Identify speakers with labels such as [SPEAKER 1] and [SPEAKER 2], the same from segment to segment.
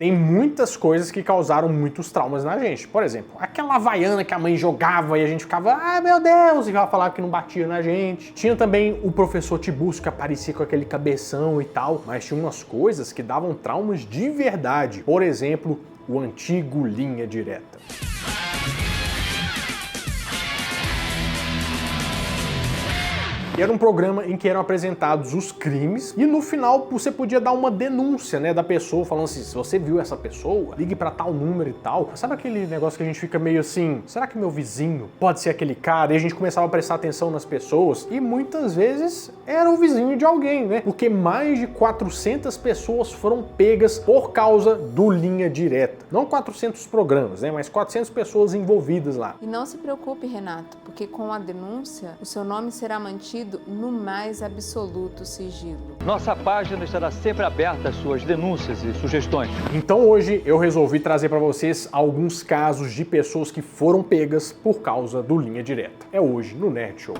[SPEAKER 1] Tem muitas coisas que causaram muitos traumas na gente. Por exemplo, aquela havaiana que a mãe jogava e a gente ficava, ai meu Deus, e ela falava que não batia na gente. Tinha também o professor Tiburcio que aparecia com aquele cabeção e tal, mas tinha umas coisas que davam traumas de verdade. Por exemplo, o antigo Linha Direta. Era um programa em que eram apresentados os crimes e no final você podia dar uma denúncia, né, da pessoa, falando assim, se você viu essa pessoa, ligue pra tal número e tal. Sabe aquele negócio que a gente fica meio assim, será que meu vizinho pode ser aquele cara? E a gente começava a prestar atenção nas pessoas e muitas vezes era o vizinho de alguém, né? Porque mais de 400 pessoas foram pegas por causa do Linha Direta. Não 400 programas, né, mas 400 pessoas envolvidas lá.
[SPEAKER 2] E não se preocupe, Renato, porque com a denúncia, o seu nome será mantido no mais absoluto sigilo.
[SPEAKER 3] Nossa página estará sempre aberta às suas denúncias e sugestões.
[SPEAKER 1] Então hoje eu resolvi trazer para vocês alguns casos de pessoas que foram pegas por causa do Linha Direta. É hoje no Nerd Show.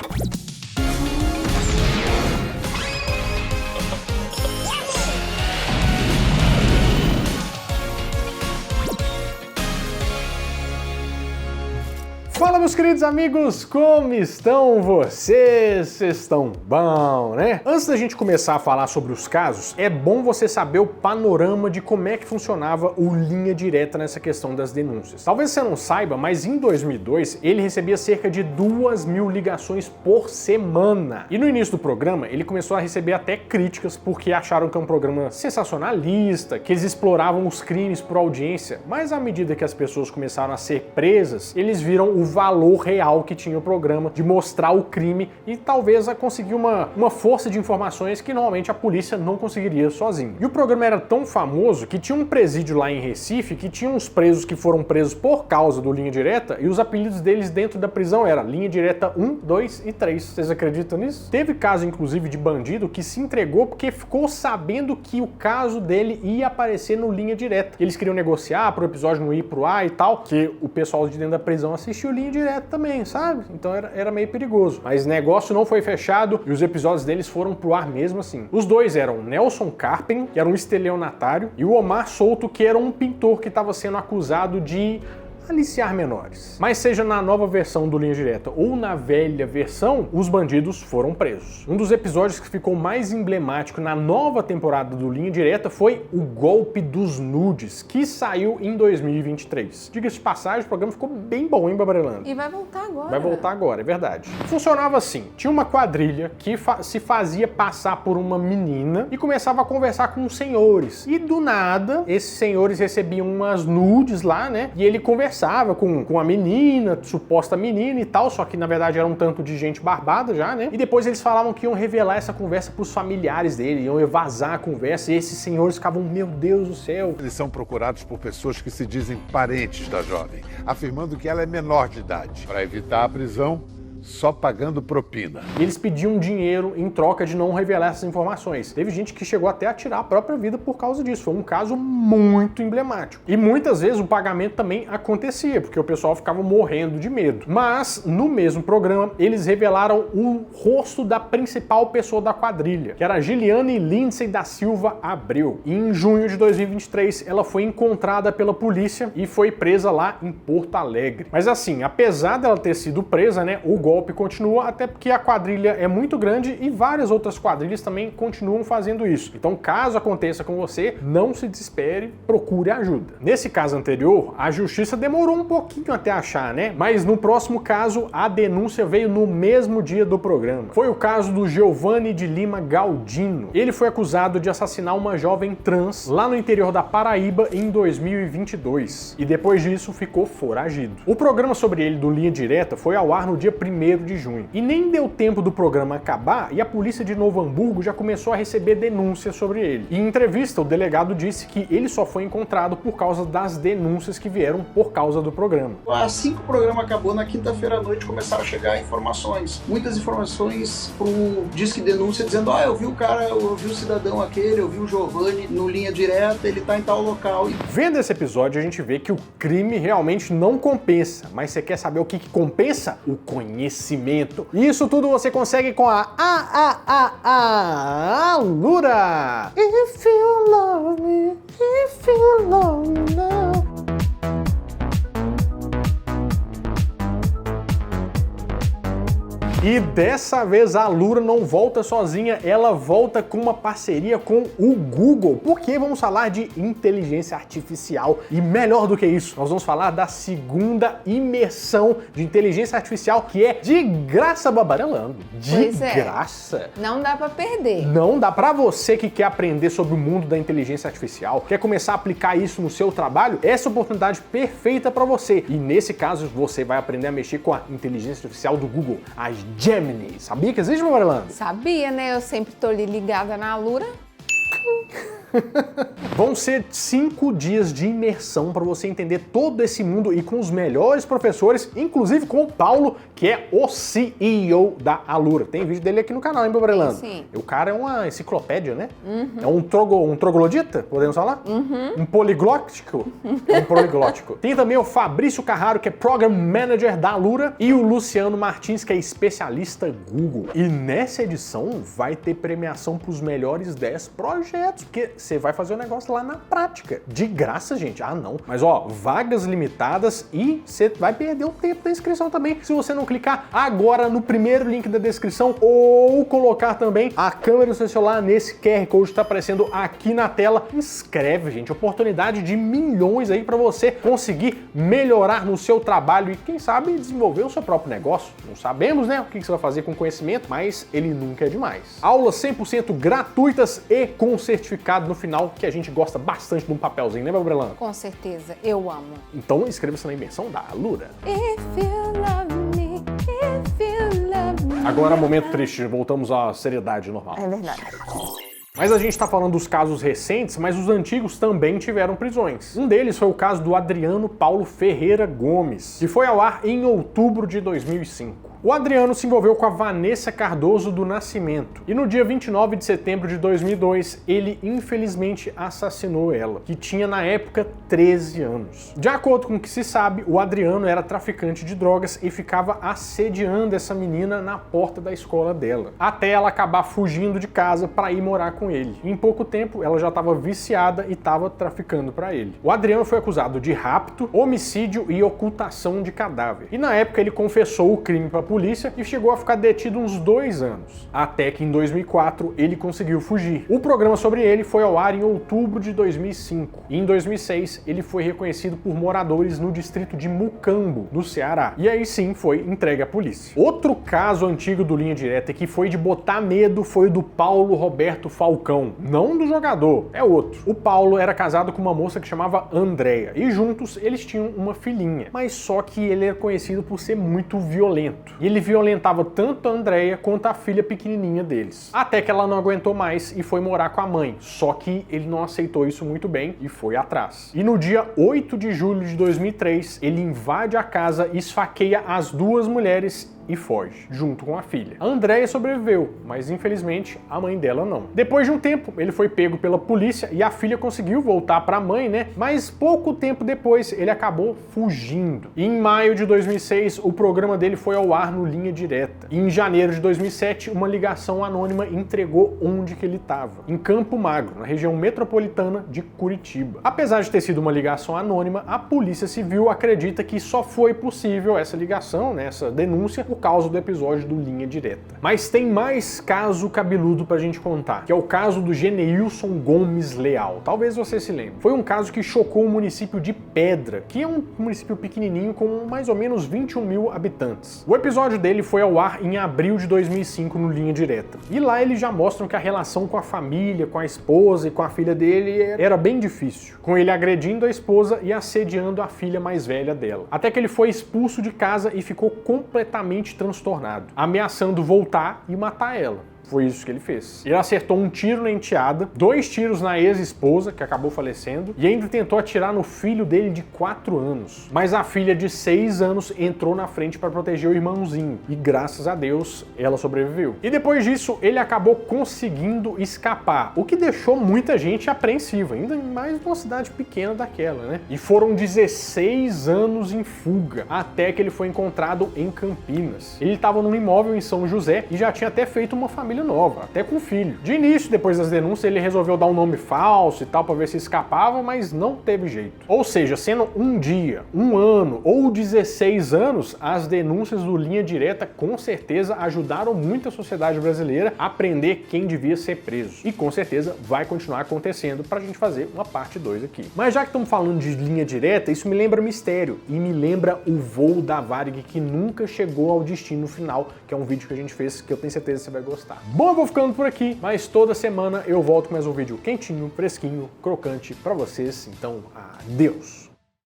[SPEAKER 1] Fala, meus queridos amigos, como estão vocês? Vocês estão bom, né? Antes da gente começar a falar sobre os casos, é bom você saber o panorama de como é que funcionava o Linha Direta nessa questão das denúncias. Talvez você não saiba, mas em 2002 ele recebia cerca de 2.000 ligações por semana. E no início do programa ele começou a receber até críticas porque acharam que é um programa sensacionalista, que eles exploravam os crimes por audiência, mas à medida que as pessoas começaram a ser presas, eles viram o valor real que tinha o programa de mostrar o crime e talvez a conseguir uma força de informações que normalmente a polícia não conseguiria sozinho. E o programa era tão famoso que tinha um presídio lá em Recife que tinha uns presos que foram presos por causa do Linha Direta e os apelidos deles dentro da prisão era Linha Direta 1, 2 e 3. Vocês acreditam nisso? Teve caso, inclusive, de bandido que se entregou porque ficou sabendo que o caso dele ia aparecer no Linha Direta. Eles queriam negociar para o episódio não ir pro ar e tal, que o pessoal de dentro da prisão assistiu Linha Direta também, sabe? Então era meio perigoso. Mas o negócio não foi fechado e os episódios deles foram pro ar mesmo assim. Os dois eram Nelson Carpen, que era um estelionatário, e o Omar Souto, que era um pintor que estava sendo acusado de aliciar menores. Mas seja na nova versão do Linha Direta ou na velha versão, os bandidos foram presos. Um dos episódios que ficou mais emblemático na nova temporada do Linha Direta foi o golpe dos nudes, que saiu em 2023. Diga-se de passagem, o programa ficou bem bom, hein, Babrelando?
[SPEAKER 2] E vai voltar agora.
[SPEAKER 1] Vai voltar agora, é verdade. Funcionava assim, tinha uma quadrilha que se fazia passar por uma menina e começava a conversar com os senhores. E do nada, esses senhores recebiam umas nudes lá, né? E ele conversava com a menina, suposta menina e tal, só que na verdade era um tanto de gente barbada já, né? E depois eles falavam que iam revelar essa conversa pros familiares dele, iam vazar a conversa, e esses senhores ficavam, meu Deus do céu.
[SPEAKER 4] Eles são procurados por pessoas que se dizem parentes da jovem, afirmando que ela é menor de idade. Para evitar a prisão, só pagando propina.
[SPEAKER 1] E eles pediam dinheiro em troca de não revelar essas informações. Teve gente que chegou até a tirar a própria vida por causa disso. Foi um caso muito emblemático. E muitas vezes o pagamento também acontecia, porque o pessoal ficava morrendo de medo. Mas, no mesmo programa, eles revelaram o rosto da principal pessoa da quadrilha, que era Giliane Lindsay da Silva Abreu. E em junho de 2023, ela foi encontrada pela polícia e foi presa lá em Porto Alegre. Mas assim, apesar dela ter sido presa, né, o golpe continua, até porque a quadrilha é muito grande e várias outras quadrilhas também continuam fazendo isso. Então, caso aconteça com você, não se desespere, procure ajuda. Nesse caso anterior, a justiça demorou um pouquinho até achar, né? Mas no próximo caso, a denúncia veio no mesmo dia do programa. Foi o caso do Giovanni de Lima Galdino. Ele foi acusado de assassinar uma jovem trans lá no interior da Paraíba em 2022. E depois disso, ficou foragido. O programa sobre ele do Linha Direta foi ao ar no dia 1º de junho. E nem deu tempo do programa acabar e a polícia de Novo Hamburgo já começou a receber denúncias sobre ele. E em entrevista, o delegado disse que ele só foi encontrado por causa das denúncias que vieram por causa do programa.
[SPEAKER 5] Assim que o programa acabou, na quinta-feira à noite começaram a chegar informações. Muitas informações pro Disque Denúncia dizendo, eu vi o cara, eu vi o cidadão aquele, eu vi o Giovanni no Linha Direta, ele tá em tal local.
[SPEAKER 1] Vendo esse episódio, a gente vê que o crime realmente não compensa. Mas você quer saber o que compensa? O conhecimento. conhecimento. E isso tudo você consegue com a Alura. If you love me, if you love me now. E dessa vez a Alura não volta sozinha, ela volta com uma parceria com o Google, porque vamos falar de inteligência artificial e melhor do que isso, nós vamos falar da segunda imersão de inteligência artificial que é de graça, babarelando, graça.
[SPEAKER 2] Não dá pra perder.
[SPEAKER 1] Não dá. Pra você que quer aprender sobre o mundo da inteligência artificial, quer começar a aplicar isso no seu trabalho, essa é a oportunidade perfeita pra você. E nesse caso você vai aprender a mexer com a inteligência artificial do Google, a Gemini. Sabia que existe, meu Marilando?
[SPEAKER 2] Sabia, né? Eu sempre tô ali ligada na Alura.
[SPEAKER 1] Vão ser 5 dias de imersão para você entender todo esse mundo e com os melhores professores, inclusive com o Paulo, que é o CEO da Alura. Tem vídeo dele aqui no canal, hein, Babarelando?
[SPEAKER 2] Sim.
[SPEAKER 1] O cara é uma enciclopédia, né? É um troglodita, podemos falar? Um poliglótico? Um poliglótico. Tem também o Fabrício Carraro, que é Program Manager da Alura, e o Luciano Martins, que é especialista Google. E nessa edição vai ter premiação para os melhores 10 projetos, porque você vai fazer o negócio lá na prática. De graça, gente. Ah, não. Mas, ó, vagas limitadas e você vai perder o tempo da inscrição também se você não clicar agora no primeiro link da descrição ou colocar também a câmera do seu celular nesse QR Code que está aparecendo aqui na tela. Inscreve, gente. Oportunidade de milhões aí para você conseguir melhorar no seu trabalho e, quem sabe, desenvolver o seu próprio negócio. Não sabemos, né, o que você vai fazer com conhecimento, mas ele nunca é demais. Aulas 100% gratuitas e com certificado no final, que a gente gosta bastante de um papelzinho, né, Babarelando?
[SPEAKER 2] Com certeza, eu amo.
[SPEAKER 1] Então inscreva-se na imersão da Alura.
[SPEAKER 2] If you love me, if you love me.
[SPEAKER 1] Agora, momento triste, voltamos à seriedade normal.
[SPEAKER 2] É verdade.
[SPEAKER 1] Mas a gente está falando dos casos recentes, mas os antigos também tiveram prisões. Um deles foi o caso do Adriano Paulo Ferreira Gomes, que foi ao ar em outubro de 2005. O Adriano se envolveu com a Vanessa Cardoso do Nascimento e no dia 29 de setembro de 2002 ele infelizmente assassinou ela, que tinha na época 13 anos. De acordo com o que se sabe, o Adriano era traficante de drogas e ficava assediando essa menina na porta da escola dela, até ela acabar fugindo de casa para ir morar com ele. Em pouco tempo ela já estava viciada e estava traficando para ele. O Adriano foi acusado de rapto, homicídio e ocultação de cadáver. E na época ele confessou o crime para polícia e chegou a ficar detido uns 2 anos, até que em 2004 ele conseguiu fugir. O programa sobre ele foi ao ar em outubro de 2005 e em 2006 ele foi reconhecido por moradores no distrito de Mucambo, no Ceará, e aí sim foi entregue à polícia. Outro caso antigo do Linha Direta que foi de botar medo foi o do Paulo Roberto Falcão, não do jogador, é outro. O Paulo era casado com uma moça que chamava Andréia e juntos eles tinham uma filhinha, mas só que ele era conhecido por ser muito violento. E ele violentava tanto a Andréia quanto a filha pequenininha deles. Até que ela não aguentou mais e foi morar com a mãe. Só que ele não aceitou isso muito bem e foi atrás. E no dia 8 de julho de 2003, ele invade a casa e esfaqueia as 2 mulheres e foge, junto com a filha. A Andréia sobreviveu, mas infelizmente a mãe dela não. Depois de um tempo, ele foi pego pela polícia e a filha conseguiu voltar para a mãe, né? Mas pouco tempo depois, ele acabou fugindo. E em maio de 2006, o programa dele foi ao ar no Linha Direta. E em janeiro de 2007, uma ligação anônima entregou onde que ele estava. Em Campo Magro, na região metropolitana de Curitiba. Apesar de ter sido uma ligação anônima, a Polícia Civil acredita que só foi possível essa ligação, né, essa denúncia, por causa do episódio do Linha Direta. Mas tem mais caso cabeludo pra gente contar, que é o caso do Geneilson Gomes Leal. Talvez você se lembre. Foi um caso que chocou o município de Pedra, que é um município pequenininho com mais ou menos 21 mil habitantes. O episódio dele foi ao ar em abril de 2005 no Linha Direta. E lá eles já mostram que a relação com a família, com a esposa e com a filha dele era bem difícil, com ele agredindo a esposa e assediando a filha mais velha dela. Até que ele foi expulso de casa e ficou completamente transtornado, ameaçando voltar e matar ela. Foi isso que ele fez. Ele acertou um tiro na enteada, 2 tiros na ex-esposa, que acabou falecendo, e ainda tentou atirar no filho dele de 4 anos. Mas a filha de 6 anos entrou na frente para proteger o irmãozinho, e graças a Deus ela sobreviveu. E depois disso, ele acabou conseguindo escapar, o que deixou muita gente apreensiva, ainda mais numa cidade pequena daquela, né? E foram 16 anos em fuga, até que ele foi encontrado em Campinas. Ele estava num imóvel em São José e já tinha até feito uma família nova, até com filho. De início, depois das denúncias, ele resolveu dar um nome falso e tal para ver se escapava, mas não teve jeito. Ou seja, sendo um dia, um ano ou 16 anos, as denúncias do Linha Direta com certeza ajudaram muito a sociedade brasileira a aprender quem devia ser preso. E com certeza vai continuar acontecendo pra gente fazer uma parte 2 aqui. Mas já que estamos falando de Linha Direta, isso me lembra Mistério e me lembra o voo da Varig que nunca chegou ao destino final, que é um vídeo que a gente fez que eu tenho certeza que você vai gostar. Bom, eu vou ficando por aqui, mas toda semana eu volto com mais um vídeo quentinho, fresquinho, crocante pra vocês. Então, adeus!